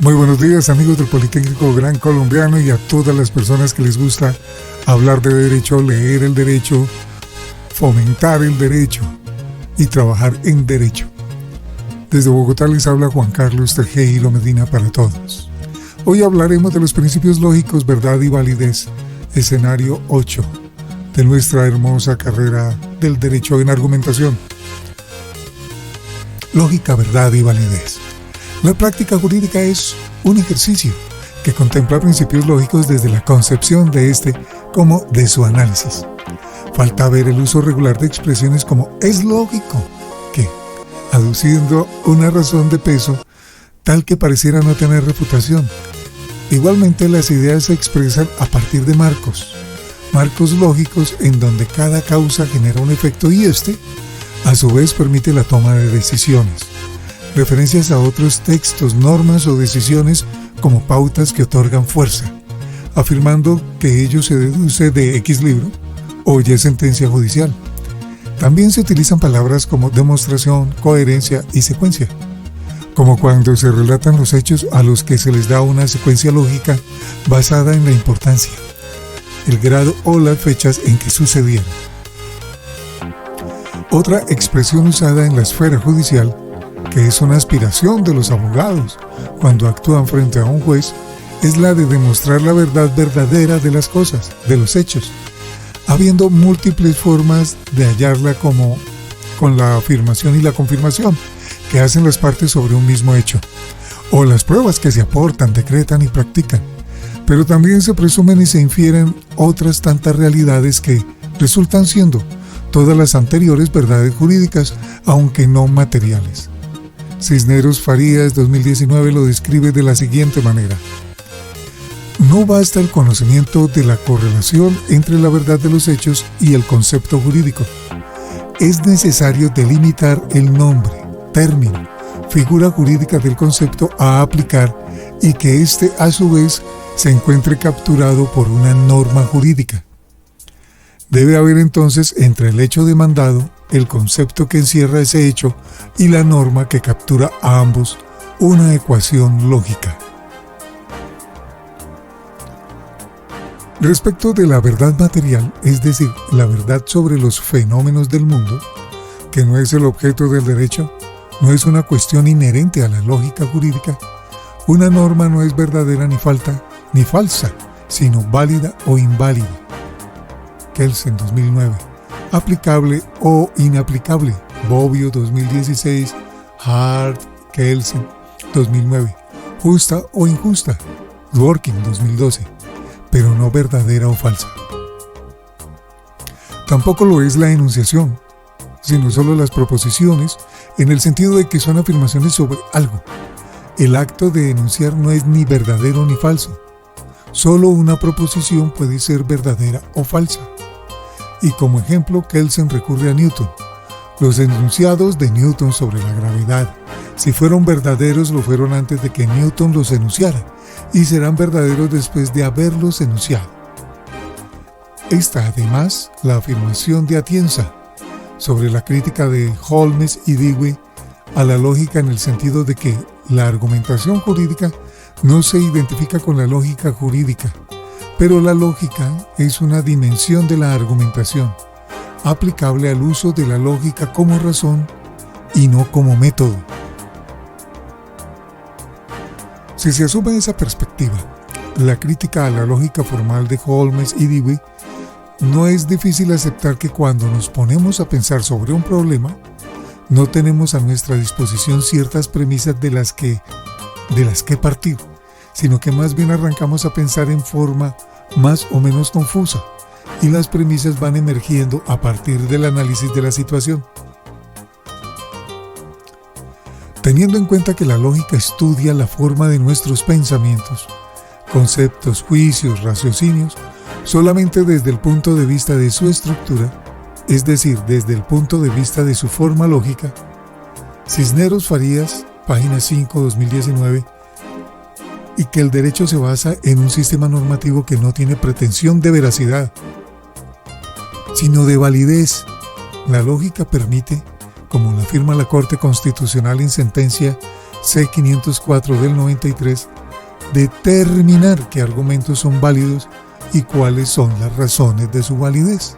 Muy buenos días, amigos del Politécnico Gran Colombiano, y a todas las personas que les gusta hablar de derecho, leer el derecho, fomentar el derecho y trabajar en derecho. Desde Bogotá les habla Juan Carlos Tejero Medina para todos. Hoy hablaremos de los principios lógicos, verdad y validez, escenario 8 de nuestra hermosa carrera del derecho en argumentación. Lógica, verdad y validez. La práctica jurídica es un ejercicio que contempla principios lógicos desde la concepción de este como de su análisis. Falta ver el uso regular de expresiones como es lógico que, aduciendo una razón de peso tal que pareciera no tener reputación. Igualmente, las ideas se expresan a partir de marcos lógicos en donde cada causa genera un efecto y este, a su vez, permite la toma de decisiones. Referencias a otros textos, normas o decisiones como pautas que otorgan fuerza, afirmando que ello se deduce de X libro o Y sentencia judicial. También se utilizan palabras como demostración, coherencia y secuencia, como cuando se relatan los hechos a los que se les da una secuencia lógica basada en la importancia, el grado o las fechas en que sucedieron. Otra expresión usada en la esfera judicial, que es una aspiración de los abogados cuando actúan frente a un juez, es la de demostrar la verdad verdadera de las cosas, de los hechos, habiendo múltiples formas de hallarla, como con la afirmación y la confirmación que hacen las partes sobre un mismo hecho, o las pruebas que se aportan, decretan y practican. Pero también se presumen y se infieren otras tantas realidades que resultan siendo todas las anteriores verdades jurídicas, aunque no materiales. Cisneros Farías 2019 lo describe de la siguiente manera: no basta el conocimiento de la correlación entre la verdad de los hechos y el concepto jurídico. Es necesario delimitar el nombre, término, figura jurídica del concepto a aplicar y que éste a su vez se encuentre capturado por una norma jurídica. Debe haber entonces entre el hecho demandado, el concepto que encierra ese hecho y la norma que captura a ambos una ecuación lógica. Respecto de la verdad material, es decir, la verdad sobre los fenómenos del mundo, que no es el objeto del derecho, no es una cuestión inherente a la lógica jurídica, una norma no es verdadera ni falsa, sino válida o inválida. Kelsen 2009. Aplicable o inaplicable. Bobbio 2016. Hart, Kelsen 2009. Justa o injusta. Dworkin 2012. Pero no verdadera o falsa. Tampoco lo es la enunciación, sino solo las proposiciones, en el sentido de que son afirmaciones sobre algo. El acto de enunciar no es ni verdadero ni falso. Solo una proposición puede ser verdadera o falsa. Y como ejemplo, Kelsen recurre a Newton. Los enunciados de Newton sobre la gravedad, si fueron verdaderos, lo fueron antes de que Newton los enunciara, y serán verdaderos después de haberlos enunciado. Esta, además, la afirmación de Atienza sobre la crítica de Holmes y Dewey a la lógica, en el sentido de que la argumentación jurídica no se identifica con la lógica jurídica, pero la lógica es una dimensión de la argumentación, aplicable al uso de la lógica como razón y no como método. Si se asume esa perspectiva, la crítica a la lógica formal de Holmes y Dewey, no es difícil aceptar que cuando nos ponemos a pensar sobre un problema, no tenemos a nuestra disposición ciertas premisas de las que partir, sino que más bien arrancamos a pensar en forma más o menos confusa, y las premisas van emergiendo a partir del análisis de la situación. Teniendo en cuenta que la lógica estudia la forma de nuestros pensamientos, conceptos, juicios, raciocinios, solamente desde el punto de vista de su estructura, es decir, desde el punto de vista de su forma lógica, Cisneros Farías, página 5, 2019, y que el derecho se basa en un sistema normativo que no tiene pretensión de veracidad, sino de validez. La lógica permite, como lo afirma la Corte Constitucional en sentencia C504 del 93, determinar qué argumentos son válidos y cuáles son las razones de su validez.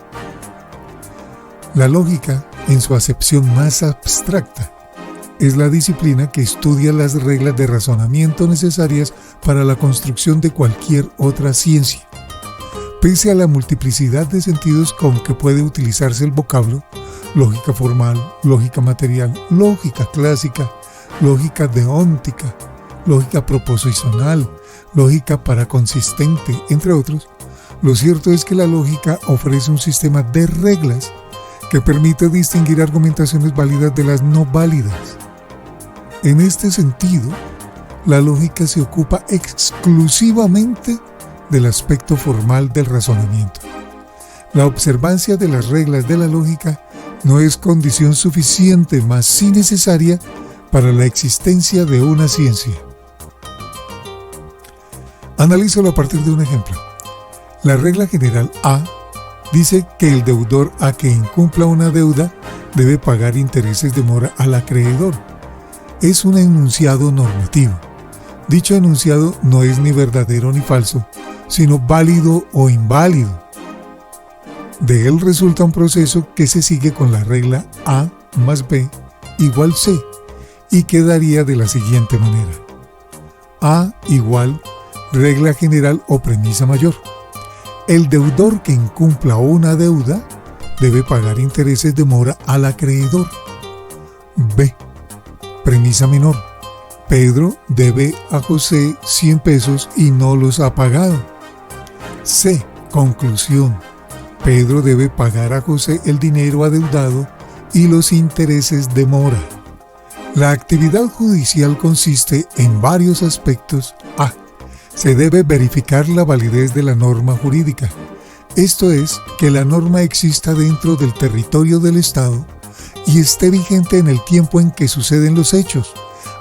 La lógica, en su acepción más abstracta, es la disciplina que estudia las reglas de razonamiento necesarias para la construcción de cualquier otra ciencia. Pese a la multiplicidad de sentidos con que puede utilizarse el vocablo, lógica formal, lógica material, lógica clásica, lógica deóntica, lógica proposicional, lógica paraconsistente, entre otros, lo cierto es que la lógica ofrece un sistema de reglas que permite distinguir argumentaciones válidas de las no válidas. En este sentido, la lógica se ocupa exclusivamente del aspecto formal del razonamiento. La observancia de las reglas de la lógica no es condición suficiente, mas sí necesaria para la existencia de una ciencia. Analízalo a partir de un ejemplo. La regla general A dice que el deudor a que incumpla una deuda debe pagar intereses de mora al acreedor. Es un enunciado normativo. Dicho enunciado no es ni verdadero ni falso, sino válido o inválido. De él resulta un proceso que se sigue con la regla A más B igual C y quedaría de la siguiente manera. A igual regla general o premisa mayor. El deudor que incumpla una deuda debe pagar intereses de mora al acreedor. B. Premisa menor. Pedro debe a José 100 pesos y no los ha pagado. C. Conclusión. Pedro debe pagar a José el dinero adeudado y los intereses de mora. La actividad judicial consiste en varios aspectos. A. Se debe verificar la validez de la norma jurídica. Esto es, que la norma exista dentro del territorio del Estado y esté vigente en el tiempo en que suceden los hechos,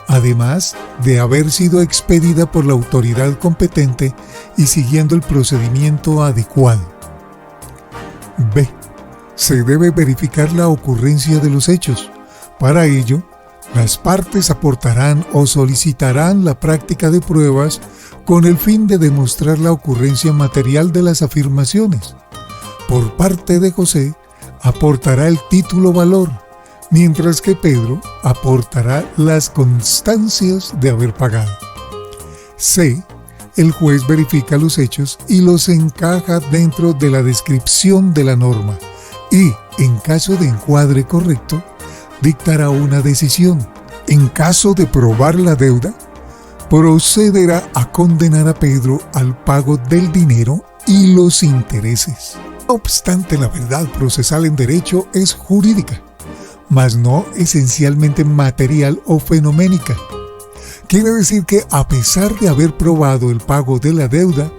además de haber sido expedida por la autoridad competente y siguiendo el procedimiento adecuado. B. Se debe verificar la ocurrencia de los hechos. Para ello, las partes aportarán o solicitarán la práctica de pruebas con el fin de demostrar la ocurrencia material de las afirmaciones. Por parte de José, aportará el título valor, mientras que Pedro aportará las constancias de haber pagado. C. El juez verifica los hechos y los encaja dentro de la descripción de la norma y, en caso de encuadre correcto, dictará una decisión. En caso de probar la deuda, procederá a condenar a Pedro al pago del dinero y los intereses. No obstante, la verdad procesal en derecho es jurídica, mas no esencialmente material o fenoménica. Quiere decir que, a pesar de haber probado el pago de la deuda,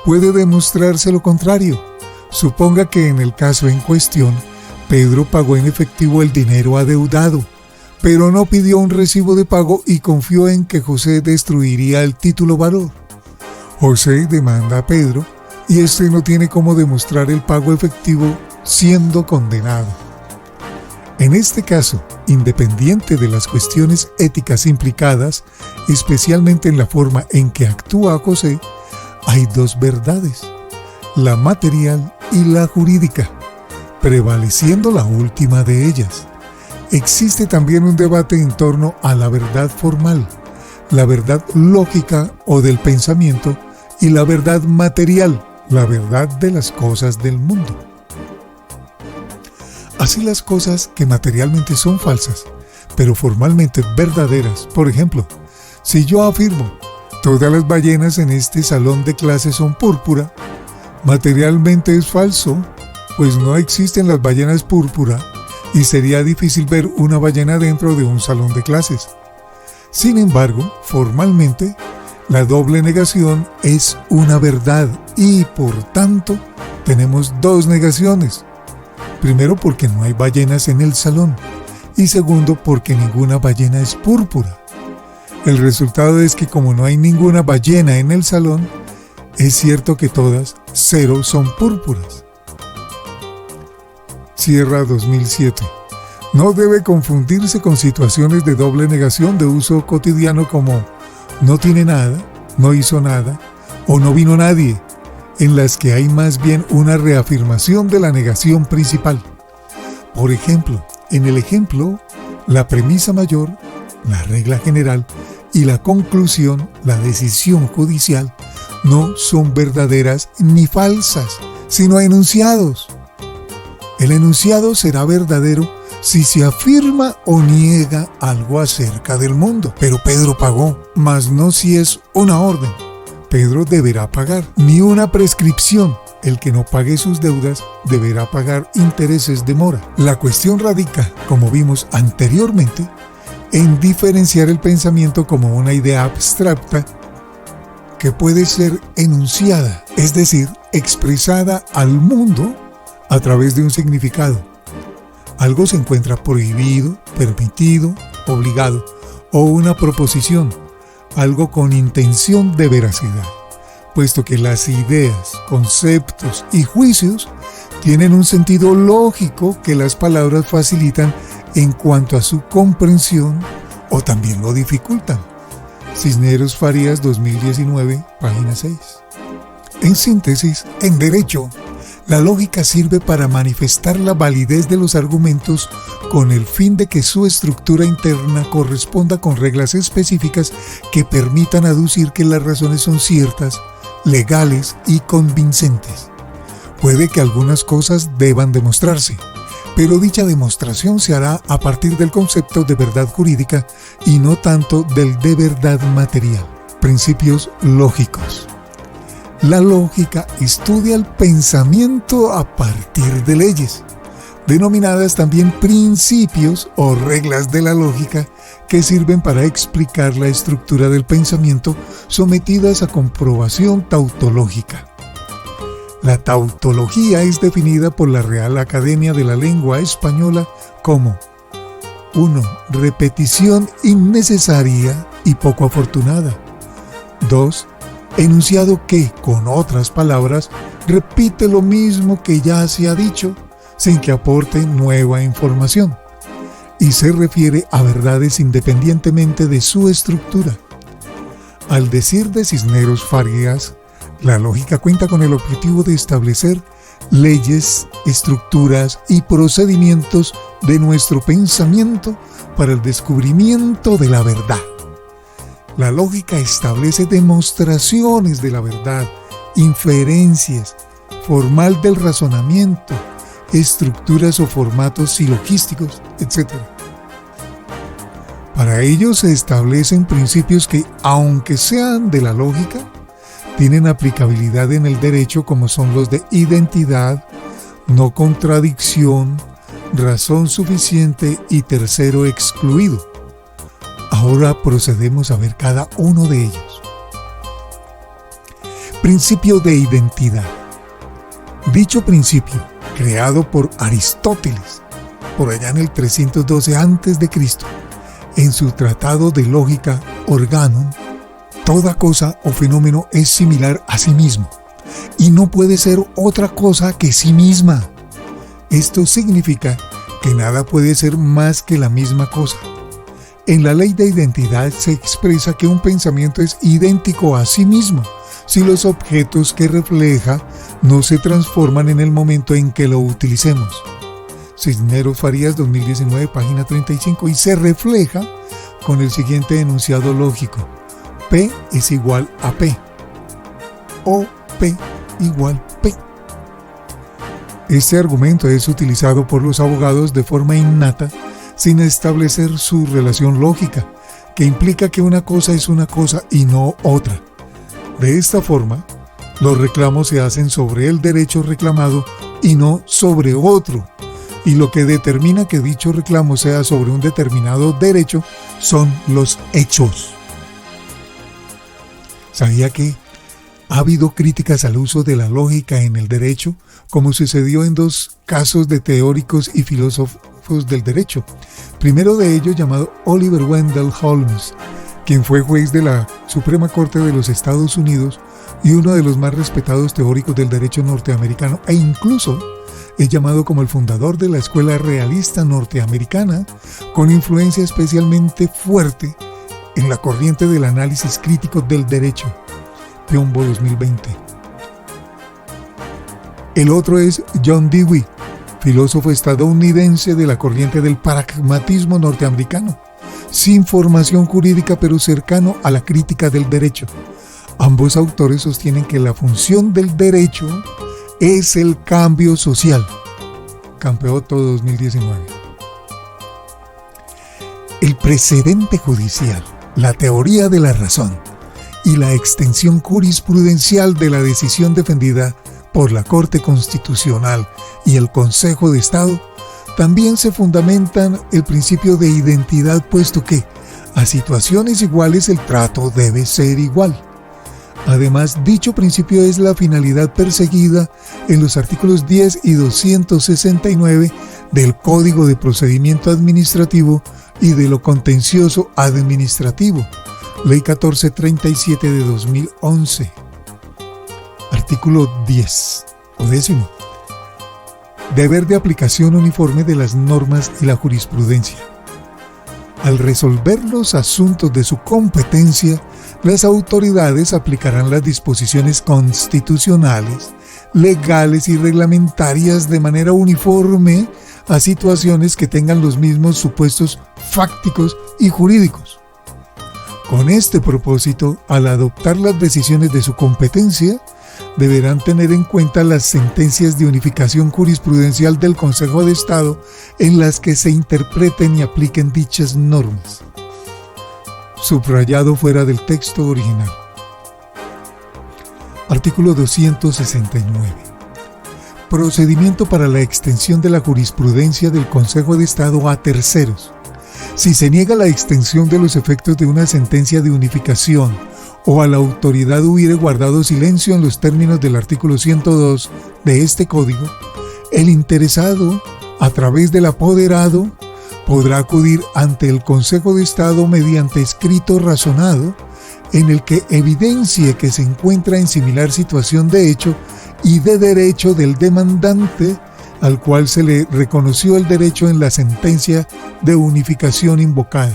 puede demostrarse lo contrario. Suponga que en el caso en cuestión, Pedro pagó en efectivo el dinero adeudado, pero no pidió un recibo de pago y confió en que José destruiría el título valor. José demanda a Pedro y éste no tiene cómo demostrar el pago efectivo siendo condenado. En este caso, independiente de las cuestiones éticas implicadas, especialmente en la forma en que actúa José, hay dos verdades, la material y la jurídica, prevaleciendo la última de ellas. Existe también un debate en torno a la verdad formal, la verdad lógica o del pensamiento y la verdad material, la verdad de las cosas del mundo. Así, las cosas que materialmente son falsas, pero formalmente verdaderas. Por ejemplo, si yo afirmo, todas las ballenas en este salón de clases son púrpura, materialmente es falso, pues no existen las ballenas púrpura y sería difícil ver una ballena dentro de un salón de clases. Sin embargo, formalmente, la doble negación es una verdad y, por tanto, tenemos dos negaciones. Primero, porque no hay ballenas en el salón, y segundo, porque ninguna ballena es púrpura. El resultado es que, como no hay ninguna ballena en el salón, es cierto que todas, 0, son púrpuras. Sierra 2007. No debe confundirse con situaciones de doble negación de uso cotidiano como no tiene nada, no hizo nada o no vino nadie, en las que hay más bien una reafirmación de la negación principal. Por ejemplo, en el ejemplo, la premisa mayor, la regla general, y la conclusión, la decisión judicial, no son verdaderas ni falsas, sino enunciados. El enunciado será verdadero si se afirma o niega algo acerca del mundo. Pero Pedro pagó, mas no si es una orden. Pedro deberá pagar, ni una prescripción. El que no pague sus deudas deberá pagar intereses de mora. La cuestión radica, como vimos anteriormente, en diferenciar el pensamiento como una idea abstracta que puede ser enunciada, es decir, expresada al mundo a través de un significado. Algo se encuentra prohibido, permitido, obligado, o una proposición, algo con intención de veracidad, puesto que las ideas, conceptos y juicios tienen un sentido lógico que las palabras facilitan en cuanto a su comprensión o también lo dificultan. Cisneros Farías 2019, página 6. En síntesis, en derecho, la lógica sirve para manifestar la validez de los argumentos con el fin de que su estructura interna corresponda con reglas específicas que permitan aducir que las razones son ciertas, legales y convincentes. Puede que algunas cosas deban demostrarse, pero dicha demostración se hará a partir del concepto de verdad jurídica y no tanto del de verdad material. Principios lógicos. La lógica estudia el pensamiento a partir de leyes, denominadas también principios o reglas de la lógica, que sirven para explicar la estructura del pensamiento sometidas a comprobación tautológica. La tautología es definida por la Real Academia de la Lengua Española como 1. Repetición innecesaria y poco afortunada. 2. Enunciado que, con otras palabras, repite lo mismo que ya se ha dicho, sin que aporte nueva información, y se refiere a verdades independientemente de su estructura. Al decir de Cisneros Farías, la lógica cuenta con el objetivo de establecer leyes, estructuras y procedimientos de nuestro pensamiento para el descubrimiento de la verdad. La lógica establece demostraciones de la verdad, inferencias, formal del razonamiento, estructuras o formatos silogísticos, etc. Para ello se establecen principios que, aunque sean de la lógica, tienen aplicabilidad en el derecho, como son los de identidad, no contradicción, razón suficiente y tercero excluido. Ahora procedemos a ver cada uno de ellos. Principio de identidad. Dicho principio, creado por Aristóteles, por allá en el 312 a.C., en su tratado de lógica Organon, toda cosa o fenómeno es similar a sí mismo, y no puede ser otra cosa que sí misma. Esto significa que nada puede ser más que la misma cosa. En la ley de identidad se expresa que un pensamiento es idéntico a sí mismo si los objetos que refleja no se transforman en el momento en que lo utilicemos. Cisneros Farías 2019, página 35, y se refleja con el siguiente enunciado lógico: P es igual a P, o P igual P. Este argumento es utilizado por los abogados de forma innata, sin establecer su relación lógica, que implica que una cosa es una cosa y no otra. De esta forma, los reclamos se hacen sobre el derecho reclamado y no sobre otro, y lo que determina que dicho reclamo sea sobre un determinado derecho son los hechos. ¿Sabía que ha habido críticas al uso de la lógica en el derecho, como sucedió en dos casos de teóricos y filósofos del derecho? Primero de ellos, llamado Oliver Wendell Holmes, quien fue juez de la Suprema Corte de los Estados Unidos y uno de los más respetados teóricos del derecho norteamericano, e incluso es llamado como el fundador de la escuela realista norteamericana, con influencia especialmente fuerte en la corriente del análisis crítico del derecho. Piombo 2020. El otro es John Dewey, filósofo estadounidense de la corriente del pragmatismo norteamericano, sin formación jurídica pero cercano a la crítica del derecho. Ambos autores sostienen que la función del derecho es el cambio social. Campeotto 2019. El precedente judicial, la teoría de la razón y la extensión jurisprudencial de la decisión defendida por la Corte Constitucional y el Consejo de Estado también se fundamentan el principio de identidad, puesto que a situaciones iguales el trato debe ser igual. Además, dicho principio es la finalidad perseguida en los artículos 10 y 269 del Código de Procedimiento Administrativo y de lo Contencioso Administrativo, Ley 1437 de 2011. Artículo 10 o 10. Deber de aplicación uniforme de las normas y la jurisprudencia. Al resolver los asuntos de su competencia, las autoridades aplicarán las disposiciones constitucionales, legales y reglamentarias de manera uniforme a situaciones que tengan los mismos supuestos fácticos y jurídicos. Con este propósito, al adoptar las decisiones de su competencia, deberán tener en cuenta las sentencias de unificación jurisprudencial del Consejo de Estado en las que se interpreten y apliquen dichas normas. Subrayado fuera del texto original. Artículo 269. Procedimiento para la extensión de la jurisprudencia del Consejo de Estado a terceros. Si se niega la extensión de los efectos de una sentencia de unificación o a la autoridad hubiere guardado silencio en los términos del artículo 102 de este código, el interesado, a través del apoderado, podrá acudir ante el Consejo de Estado mediante escrito razonado en el que evidencie que se encuentra en similar situación de hecho y de derecho del demandante, al cual se le reconoció el derecho en la sentencia de unificación invocada.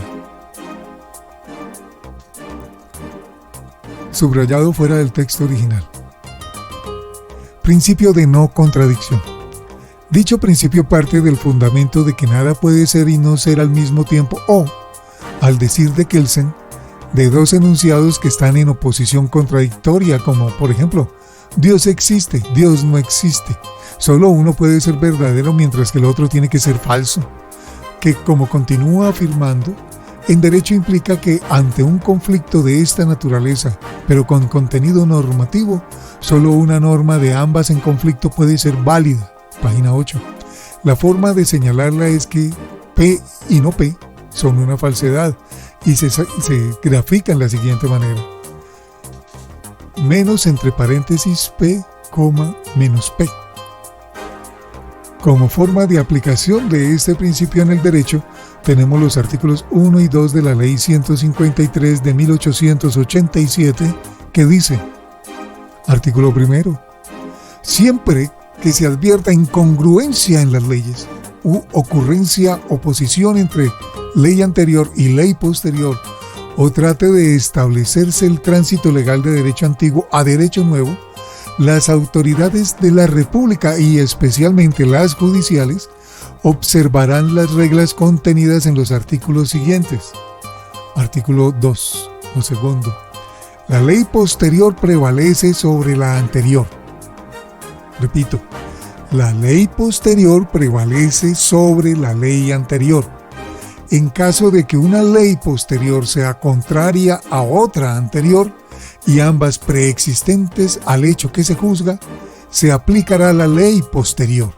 Subrayado fuera del texto original. Principio de no contradicción. Dicho principio parte del fundamento de que nada puede ser y no ser al mismo tiempo, o, al decir de Kelsen, de dos enunciados que están en oposición contradictoria, como por ejemplo, Dios existe, Dios no existe. Solo uno puede ser verdadero mientras que el otro tiene que ser falso. Que, como continúa afirmando, en derecho implica que ante un conflicto de esta naturaleza, pero con contenido normativo, solo una norma de ambas en conflicto puede ser válida. Página 8. La forma de señalarla es que P y no P son una falsedad y se grafica en la siguiente manera. Menos entre paréntesis P, menos P. Como forma de aplicación de este principio en el derecho, tenemos los artículos 1 y 2 de la Ley 153 de 1887, que dice: artículo primero. Siempre que se advierta incongruencia en las leyes, u ocurrencia oposición entre ley anterior y ley posterior, o trate de establecerse el tránsito legal de derecho antiguo a derecho nuevo, las autoridades de la República y especialmente las judiciales observarán las reglas contenidas en los artículos siguientes. Artículo 2, o segundo. La ley posterior prevalece sobre la anterior. Repito, la ley posterior prevalece sobre la ley anterior. En caso de que una ley posterior sea contraria a otra anterior y ambas preexistentes al hecho que se juzga, se aplicará la ley posterior.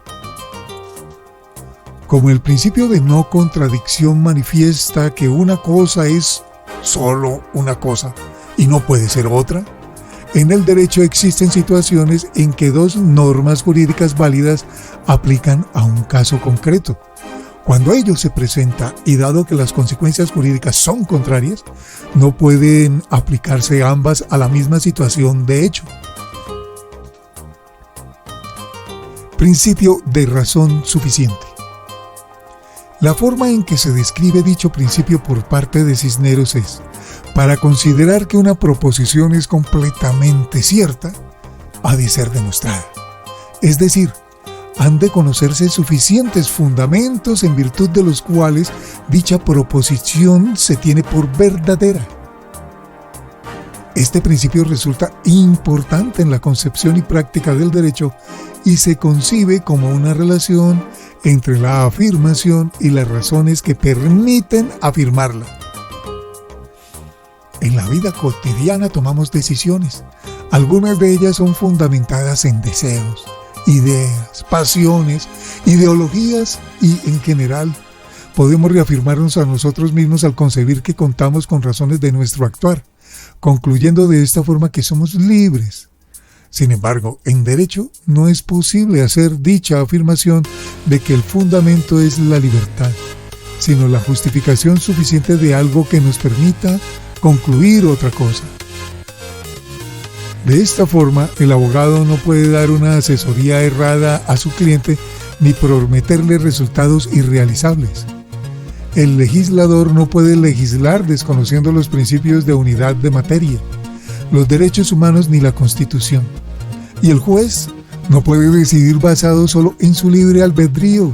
Como el principio de no contradicción manifiesta que una cosa es solo una cosa y no puede ser otra, en el derecho existen situaciones en que dos normas jurídicas válidas aplican a un caso concreto, Cuando ello se presenta, y dado que las consecuencias jurídicas son contrarias, no pueden aplicarse ambas a la misma situación de hecho. Principio de razón suficiente. La forma en que se describe dicho principio por parte de Cisneros es: para considerar que una proposición es completamente cierta, ha de ser demostrada. Es decir, han de conocerse suficientes fundamentos en virtud de los cuales dicha proposición se tiene por verdadera. Este principio resulta importante en la concepción y práctica del derecho y se concibe como una relación entre la afirmación y las razones que permiten afirmarla. En la vida cotidiana tomamos decisiones. Algunas de ellas son fundamentadas en deseos, ideas, pasiones, ideologías y, en general, podemos reafirmarnos a nosotros mismos al concebir que contamos con razones de nuestro actuar, concluyendo de esta forma que somos libres. Sin embargo, en derecho no es posible hacer dicha afirmación de que el fundamento es la libertad, sino la justificación suficiente de algo que nos permita concluir otra cosa. De esta forma, el abogado no puede dar una asesoría errada a su cliente ni prometerle resultados irrealizables. El legislador no puede legislar desconociendo los principios de unidad de materia, los derechos humanos ni la Constitución. Y el juez no puede decidir basado solo en su libre albedrío.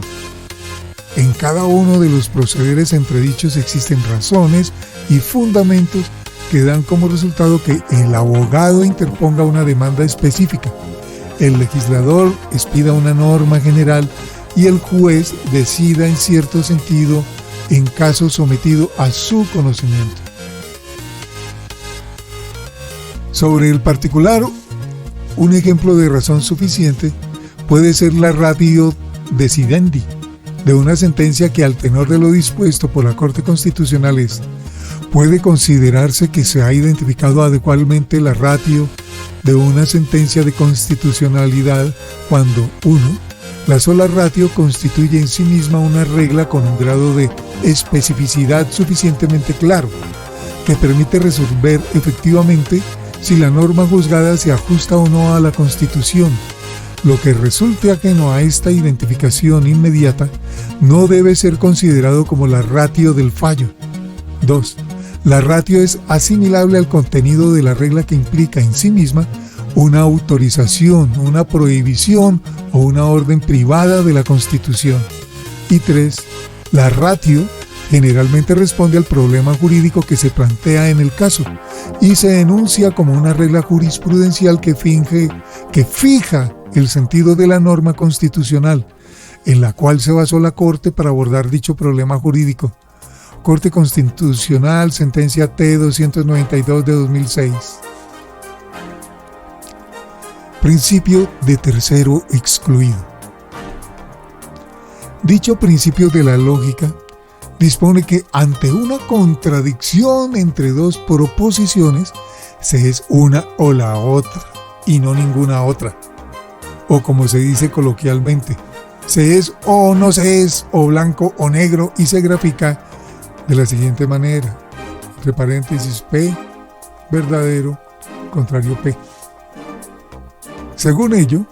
En cada uno de los procederes entredichos existen razones y fundamentos que dan como resultado que el abogado interponga una demanda específica, el legislador expida una norma general y el juez decida en cierto sentido en caso sometido a su conocimiento. Sobre el particular, un ejemplo de razón suficiente puede ser la ratio decidendi de una sentencia que, al tenor de lo dispuesto por la Corte Constitucional, puede considerarse que se ha identificado adecuadamente la ratio de una sentencia de constitucionalidad cuando 1. La sola ratio constituye en sí misma una regla con un grado de especificidad suficientemente claro, que permite resolver efectivamente si la norma juzgada se ajusta o no a la Constitución. Lo que resulte ajeno a esta identificación inmediata no debe ser considerado como la ratio del fallo. 2. La ratio es asimilable al contenido de la regla que implica en sí misma una autorización, una prohibición o una orden privada de la Constitución. Y 3. La ratio generalmente responde al problema jurídico que se plantea en el caso y se enuncia como una regla jurisprudencial que fija el sentido de la norma constitucional en la cual se basó la Corte para abordar dicho problema jurídico. Corte Constitucional, sentencia T-292 de 2006. Principio de tercero excluido. Dicho principio de la lógica dispone que ante una contradicción entre dos proposiciones se es una o la otra y no ninguna otra. O como se dice coloquialmente, se es o no se es, o blanco o negro, y se grafica de la siguiente manera, entre paréntesis P, verdadero, contrario P. Según ello,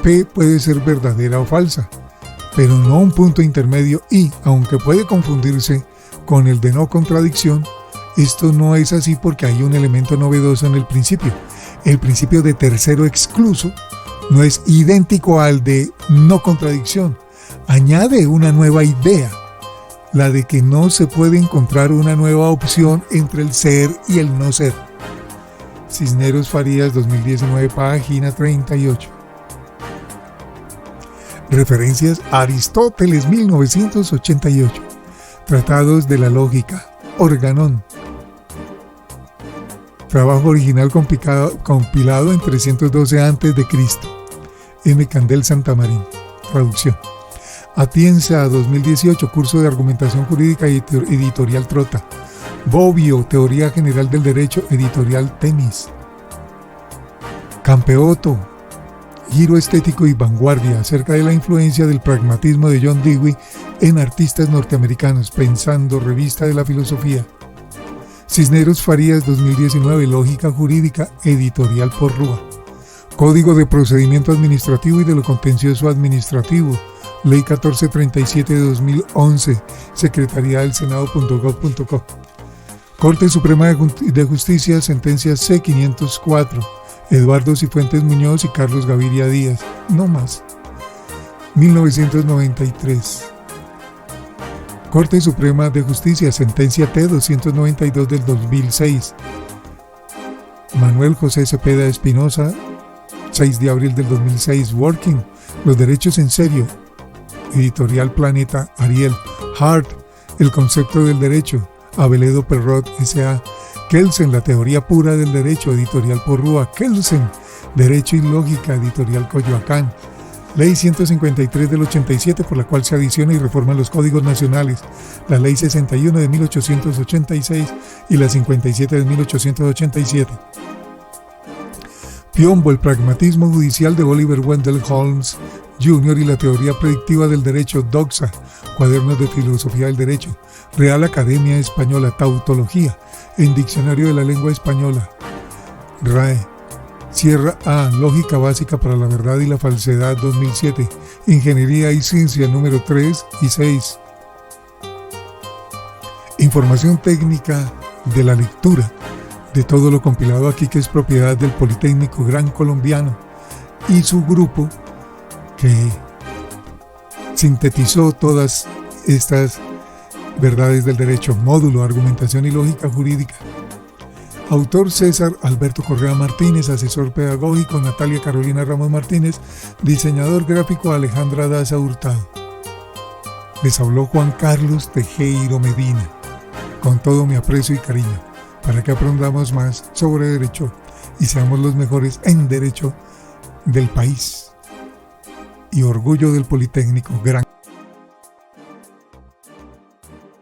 P puede ser verdadera o falsa, pero no un punto intermedio y, aunque puede confundirse con el de no contradicción, esto no es así porque hay un elemento novedoso en el principio. El principio de tercero excluso no es idéntico al de no contradicción. Añade una nueva idea, la de que no se puede encontrar una nueva opción entre el ser y el no ser. Cisneros Farías, 2019, página 38. Referencias: Aristóteles, 1988. Tratados de la lógica, Organón. Trabajo original compilado en 312 a.C. M. Candel Santamarín. Traducción. Atienza, 2018, curso de argumentación jurídica, editorial Trota. Bobbio, Teoría General del Derecho, editorial Temis. Campeotto, Giro estético y vanguardia, acerca de la influencia del pragmatismo de John Dewey en artistas norteamericanos, Pensando, Revista de la Filosofía. Cisneros Farías 2019, Lógica Jurídica, Editorial Porrúa. Código de Procedimiento Administrativo y de lo Contencioso Administrativo, Ley 1437 de 2011, Secretaría del Senado.gov.co. Corte Suprema de Justicia, sentencia C-504, Eduardo Cifuentes Muñoz y Carlos Gaviria Díaz, no más. 1993. Corte Suprema de Justicia, sentencia T-292 del 2006. Manuel José Cepeda Espinosa, 6 de abril del 2006. Working, los derechos en serio, Editorial Planeta, Ariel. Hart, el concepto del derecho, Abeledo Perrot S.A. Kelsen, la teoría pura del derecho, Editorial Porrúa. Kelsen, Derecho y Lógica, Editorial Coyoacán. Ley 153 del 87, por la cual se adiciona y reforman los códigos nacionales, la Ley 61 de 1886 y la 57 de 1887. Piombo, el pragmatismo judicial de Oliver Wendell Holmes Jr. y la teoría predictiva del derecho, Doxa, Cuadernos de Filosofía del Derecho, Real Academia Española, Tautología, en Diccionario de la Lengua Española, RAE. Sierra A, Lógica Básica para la Verdad y la Falsedad 2007, Ingeniería y Ciencia número 3 y 6. Información técnica de la lectura de todo lo compilado aquí, que es propiedad del Politécnico Gran Colombiano y su grupo, que sintetizó todas estas verdades del derecho. Módulo, Argumentación y Lógica Jurídica. Autor César Alberto Correa Martínez, asesor pedagógico Natalia Carolina Ramos Martínez, diseñador gráfico Alejandra Daza Hurtado. Les habló Juan Carlos Tejero Medina, con todo mi aprecio y cariño, para que aprendamos más sobre derecho y seamos los mejores en derecho del país. Y orgullo del Politécnico Gran